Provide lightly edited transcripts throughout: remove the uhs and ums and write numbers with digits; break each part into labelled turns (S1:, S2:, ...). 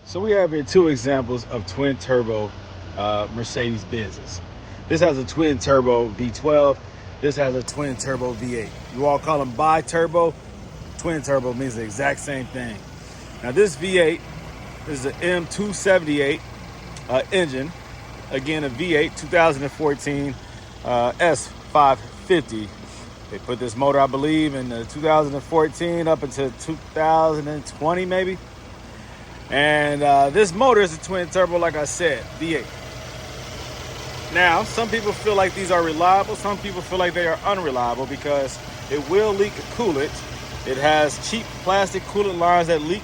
S1: So we have here two examples of twin turbo Mercedes Benzes. This has a twin turbo V12. This has a twin turbo V8. You all call them bi-turbo. Twin turbo means the exact same thing. Now this V8 is an M278 engine. Again, a V8 2014 S550. They put this motor, I believe, in 2014 up until 2020 maybe. And this motor is a twin turbo, like I said, V8. Now, some people feel like these are reliable. Some people feel like they are unreliable because it will leak coolant. It has cheap plastic coolant lines that leak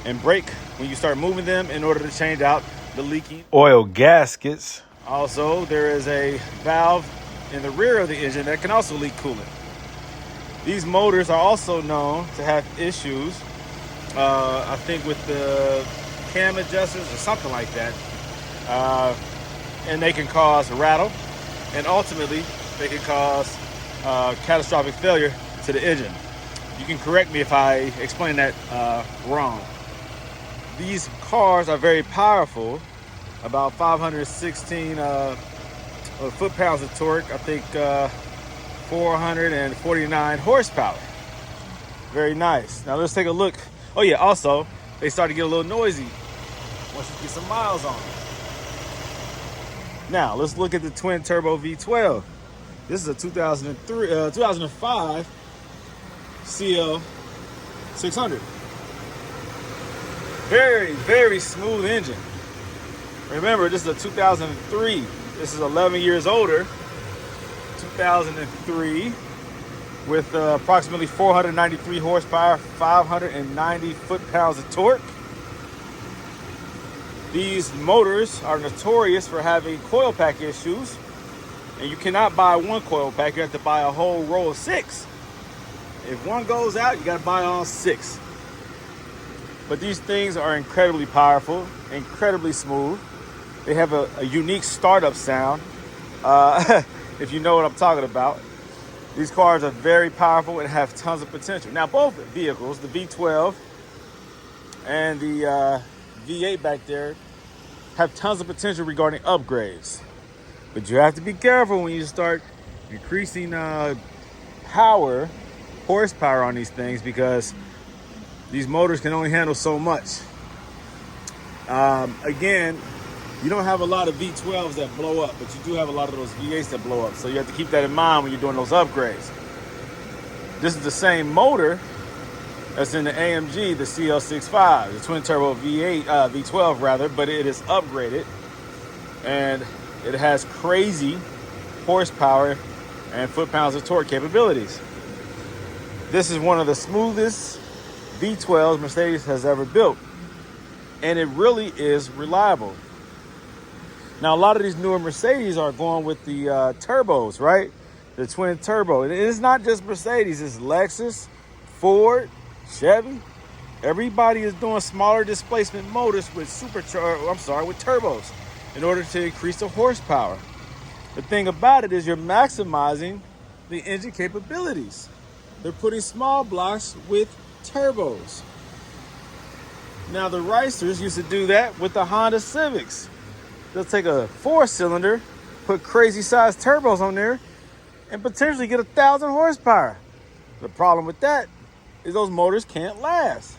S1: and break when you start moving them in order to change out the leaking oil gaskets. Also, there is a valve in the rear of the engine that can also leak coolant. These motors are also known to have issues, I think with the cam adjusters or something like that. And they can cause rattle, and ultimately they can cause catastrophic failure to the engine. You can correct me if I explain that wrong. These cars are very powerful, about 516 foot-pounds of torque, I think 449 horsepower. Very nice. Now let's take a look. Oh yeah, also, they start to get a little noisy once you get some miles on them. Now, let's look at the twin turbo V12. This is a 2005 CL600. Very, very smooth engine. Remember, this is a 2003. This is 11 years older. 2003 with approximately 493 horsepower, 590 foot-pounds of torque. These motors are notorious for having coil pack issues, and you cannot buy one coil pack. You have to buy a whole row of 6. If one goes out, you got to buy all 6. But these things are incredibly powerful, incredibly smooth. They have a unique startup sound, if you know what I'm talking about. These cars are very powerful and have tons of potential. Now, both vehicles, the V12 and the V8 back there, have tons of potential regarding upgrades. But you have to be careful when you start increasing horsepower on these things, because these motors can only handle so much. Again, you don't have a lot of V12s that blow up, but you do have a lot of those V8s that blow up. So you have to keep that in mind when you're doing those upgrades. This is the same motor that's in the AMG, the CL600, the twin turbo V12 rather, but it is upgraded and it has crazy horsepower and foot-pounds of torque capabilities. This is one of the smoothest V12s Mercedes has ever built, and it really is reliable. Now, a lot of these newer Mercedes are going with the turbos, right? The twin turbo. And it's not just Mercedes, it's Lexus, Ford, Chevy. Everybody is doing smaller displacement motors with with turbos in order to increase the horsepower. The thing about it is you're maximizing the engine capabilities. They're putting small blocks with turbos. Now, the Racers used to do that with the Honda Civics. They'll take a 4-cylinder, put crazy sized turbos on there, and potentially get 1,000 horsepower. The problem with that is those motors can't last.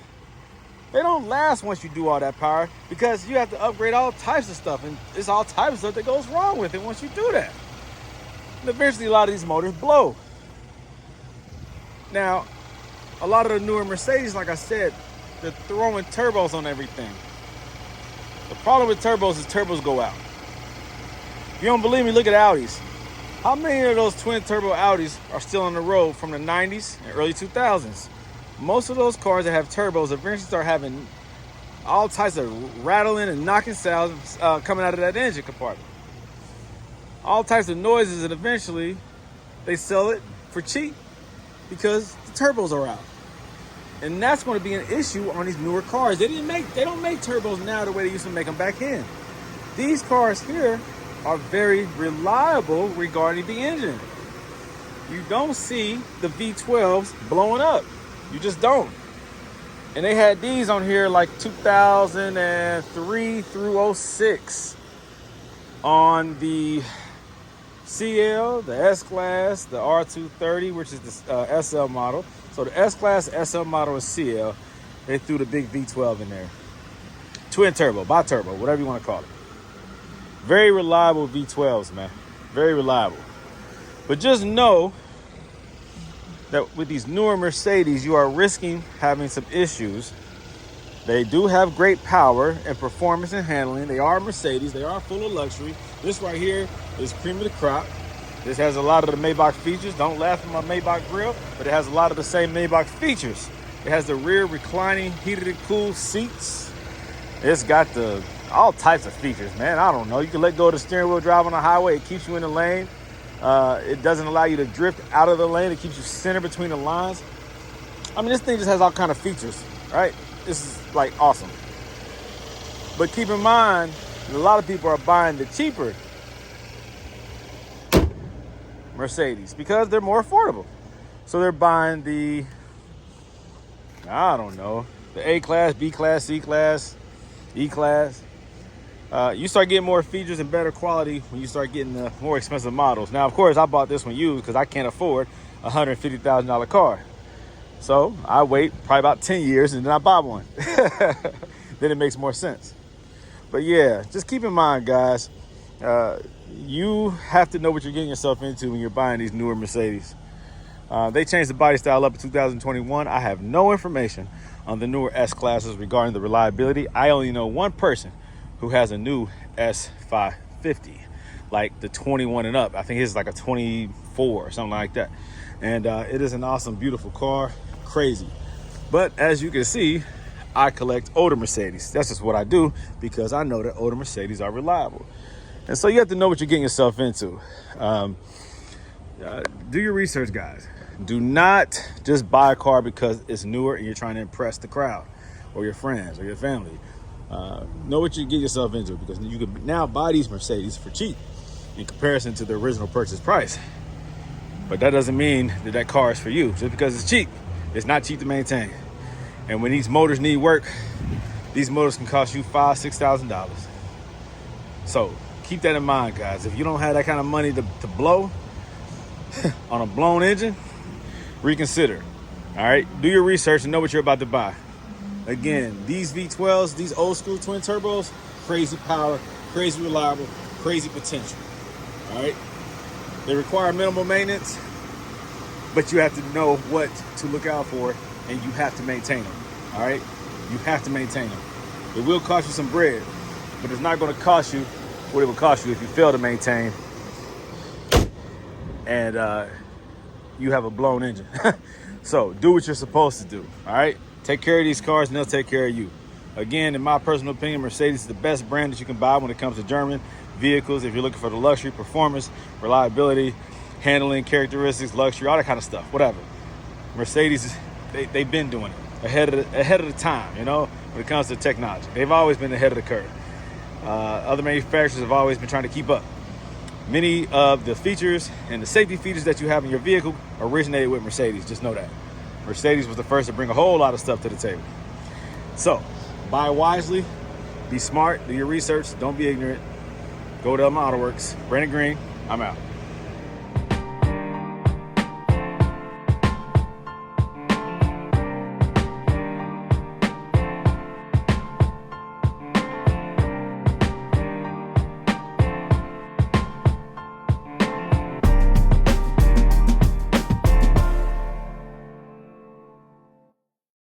S1: They don't last once you do all that power, because you have to upgrade all types of stuff, and it's all types of stuff that goes wrong with it once you do that. And eventually a lot of these motors blow. Now, a lot of the newer Mercedes, like I said, they're throwing turbos on everything. The problem with turbos is turbos go out. If you don't believe me, look at Audis. How many of those twin turbo Audis are still on the road from the 90s and early 2000s? Most of those cars that have turbos eventually start having all types of rattling and knocking sounds coming out of that engine compartment. All types of noises, and eventually they sell it for cheap because the turbos are out. And that's going to be an issue on these newer cars. They don't make turbos now the way they used to make them back in. These cars here are very reliable regarding the engine. You don't see the V12s blowing up. You just don't. And they had these on here like 2003 through 06 on the CL, the S-Class, the R230, which is the SL model. So the S-Class, SL model, is CL. They threw the big V12 in there. Twin turbo, bi-turbo, whatever you want to call it. Very reliable V12s, man. Very reliable. But just know that with these newer Mercedes, you are risking having some issues. They do have great power and performance and handling. They are Mercedes. They are full of luxury. This right here is cream of the crop. This has a lot of the Maybach features. Don't laugh at my Maybach grill, but it has a lot of the same Maybach features. It has the rear reclining, heated and cooled seats. It's got all types of features, man. I don't know. You can let go of the steering wheel drive on the highway. It keeps you in the lane. It doesn't allow you to drift out of the lane. It keeps you centered between the lines. I mean, this thing just has all kind of features, right? This is like awesome. But keep in mind, a lot of people are buying the cheaper Mercedes because they're more affordable. So they're buying the, I don't know, the A-Class, B-Class, C-Class, E-Class. You start getting more features and better quality when you start getting the more expensive models. Now, of course, I bought this one used because I can't afford a $150,000 car. So I wait probably about 10 years and then I buy one. Then it makes more sense. But yeah, just keep in mind, guys, you have to know what you're getting yourself into when you're buying these newer Mercedes. They changed the body style up in 2021. I have no information on the newer S-Classes regarding the reliability. I only know one person who has a new S550, like the 21 and up. I think his is like a 24 or something like that. And it is an awesome, beautiful car, crazy. But as you can see, I collect older Mercedes. That's just what I do because I know that older Mercedes are reliable. And so you have to know what you're getting yourself into. Do your research, guys. Do not just buy a car because it's newer and you're trying to impress the crowd or your friends or your family. Know what you get yourself into because you can now buy these Mercedes for cheap in comparison to the original purchase price. But that doesn't mean that that car is for you. Just because it's cheap, it's not cheap to maintain. And when these motors need work, these motors can cost you $5,000, $6,000. So keep that in mind, guys. If you don't have that kind of money to blow on a blown engine, reconsider. All right, do your research and know what you're about to buy. Again, these V12s, these old school twin turbos, crazy power, crazy reliable, crazy potential. All right, they require minimal maintenance, but you have to know what to look out for and you have to maintain them. All right, you have to maintain them. It will cost you some bread, but it's not going to cost you what it would cost you if you fail to maintain and you have a blown engine. So do what you're supposed to do. All right, take care of these cars and they'll take care of you. Again, in my personal opinion, Mercedes is the best brand that you can buy when it comes to German vehicles. If you're looking for the luxury, performance, reliability, handling, characteristics, luxury, all that kind of stuff, whatever. Mercedes, they've been doing it ahead of the time, you know, when it comes to technology. They've always been ahead of the curve. Other manufacturers have always been trying to keep up. Many of the features and the safety features that you have in your vehicle originated with Mercedes. Just know that. Mercedes was the first to bring a whole lot of stuff to the table. So buy wisely, be smart, do your research, don't be ignorant. Gold Element Autoworks, Brandon Green, I'm out.